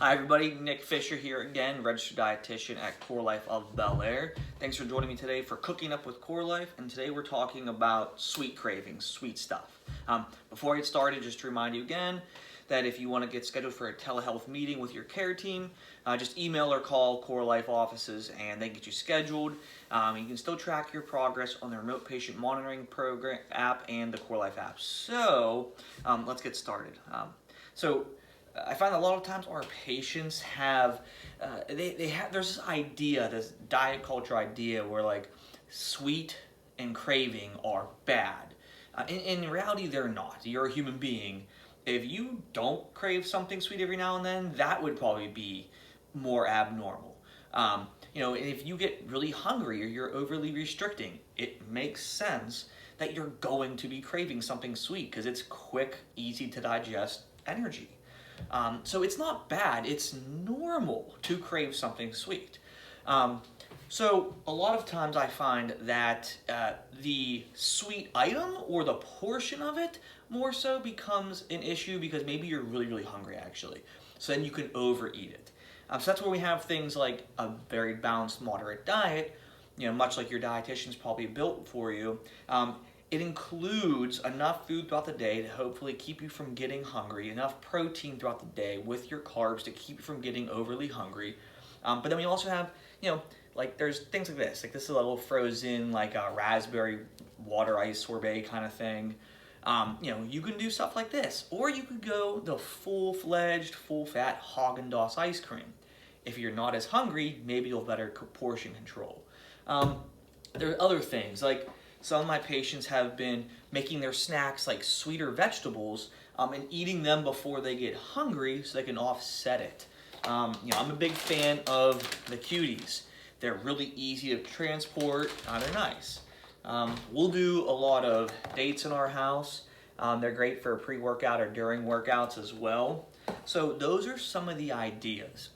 Hi everybody, Nick Fisher here again, registered dietitian at CoreLife of Bel Air. Thanks for joining me today for Cooking Up with CoreLife, and today we're talking about sweet cravings, sweet stuff. Before I get started, just to remind you again that if you want to get scheduled for a telehealth meeting with your care team, just email or call CoreLife offices and they can get you scheduled. You can still track your progress on the remote patient monitoring program app and the CoreLife app. So let's get started. I find a lot of times our patients have, there's this idea, this diet culture idea where like sweet and craving are bad. In reality, they're not. You're a human being. If you don't crave something sweet every now and then, that would probably be more abnormal. If you get really hungry or you're overly restricting, it makes sense that you're going to be craving something sweet because it's quick, easy to digest energy. So it's not bad, it's normal to crave something sweet. So a lot of times I find that the sweet item or the portion of it more so becomes an issue because maybe you're really, really hungry actually. So then you can overeat it. So that's where we have things like a very balanced, moderate diet, much like your dietitian's probably built for you. It includes enough food throughout the day to hopefully keep you from getting hungry, enough protein throughout the day with your carbs to keep you from getting overly hungry. But then we also have, there's things like this. Like this is a little frozen, like a raspberry water ice sorbet kind of thing. You can do stuff like this. Or you could go the full-fledged, full-fat Haagen-Dazs ice cream. If you're not as hungry, maybe you'll better portion control. There are other things, like some of my patients have been making their snacks like sweeter vegetables and eating them before they get hungry so they can offset it. I'm a big fan of the cuties. They're really easy to transport. They're nice. We'll do a lot of dates in our house. They're great for pre-workout or during workouts as well. So those are some of the ideas.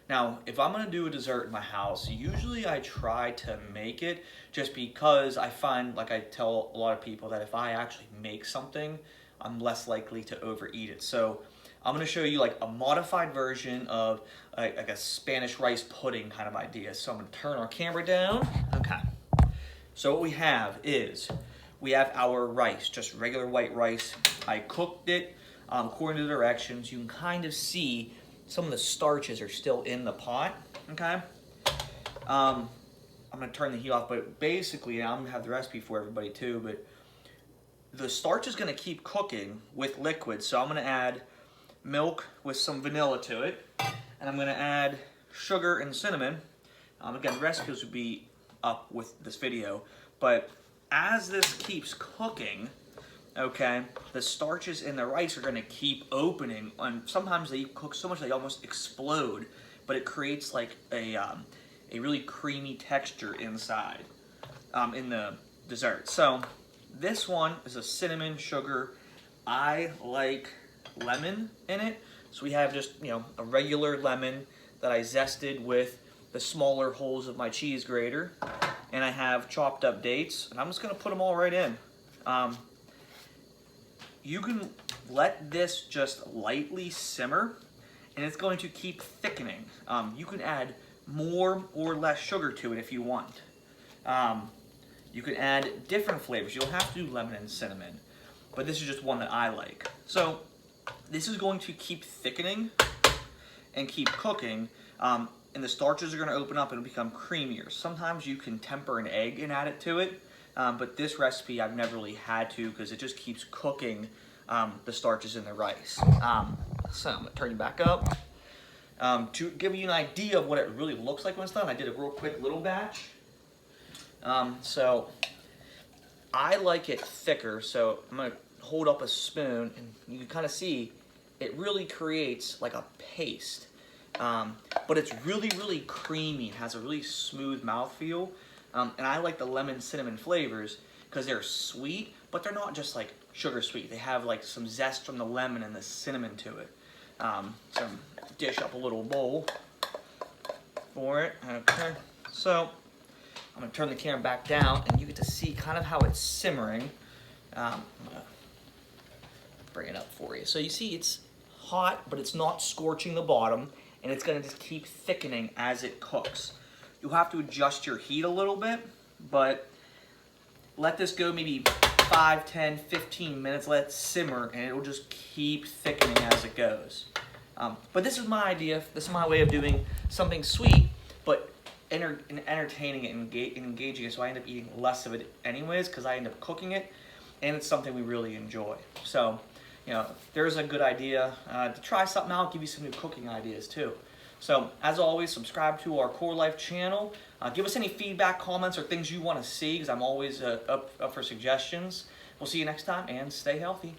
Now, if I'm gonna do a dessert in my house, usually I try to make it just because I find, like I tell a lot of people, that if I actually make something, I'm less likely to overeat it. So I'm gonna show you like a modified version of like a Spanish rice pudding kind of idea. So I'm gonna turn our camera down. Okay. So what we have is, we have our rice, just regular white rice. I cooked it according to the directions. You can kind of see some of the starches are still in the pot, okay? I'm gonna turn the heat off, but basically, I'm gonna have the recipe for everybody too, but the starch is gonna keep cooking with liquid, so I'm gonna add milk with some vanilla to it, and I'm gonna add sugar and cinnamon. Again, the recipes would be up with this video, but as this keeps cooking, okay, the starches in the rice are gonna keep opening, and sometimes they cook so much they almost explode, but it creates like a really creamy texture inside in the dessert. So this one is a cinnamon sugar. I like lemon in it, so we have just a regular lemon that I zested with the smaller holes of my cheese grater, and I have chopped up dates, and I'm just gonna put them all right in. You can let this just lightly simmer, and it's going to keep thickening. You can add more or less sugar to it if you want. You can add different flavors. You don't have to do lemon and cinnamon, but this is just one that I like. So this is going to keep thickening and keep cooking, and the starches are going to open up and become creamier. Sometimes you can temper an egg and add it to it, but this recipe I've never really had to because it just keeps cooking the starches in the rice. So I'm gonna turn you back up. To give you an idea of what it really looks like when it's done, I did a real quick little batch. So I like it thicker, so I'm gonna hold up a spoon and you can kind of see it really creates like a paste. But it's really, really creamy. It has a really smooth mouthfeel. And I like the lemon cinnamon flavors because they're sweet, but they're not just like sugar sweet. They have like some zest from the lemon and the cinnamon to it. So dish up a little bowl for it. Okay. So I'm gonna turn the camera back down and you get to see kind of how it's simmering. I'm gonna bring it up for you. So you see it's hot, but it's not scorching the bottom, and it's gonna just keep thickening as it cooks. You'll have to adjust your heat a little bit, but let this go maybe 5, 10, 15 minutes, let it simmer, and it'll just keep thickening as it goes. But this is my idea, this is my way of doing something sweet, but entertaining it and engaging it, so I end up eating less of it anyways, because I end up cooking it, and it's something we really enjoy. So, you know, there's a good idea to try something out, give you some new cooking ideas too. So, as always, subscribe to our CoreLife channel. Give us any feedback, comments, or things you want to see, because I'm always up for suggestions. We'll see you next time, and stay healthy.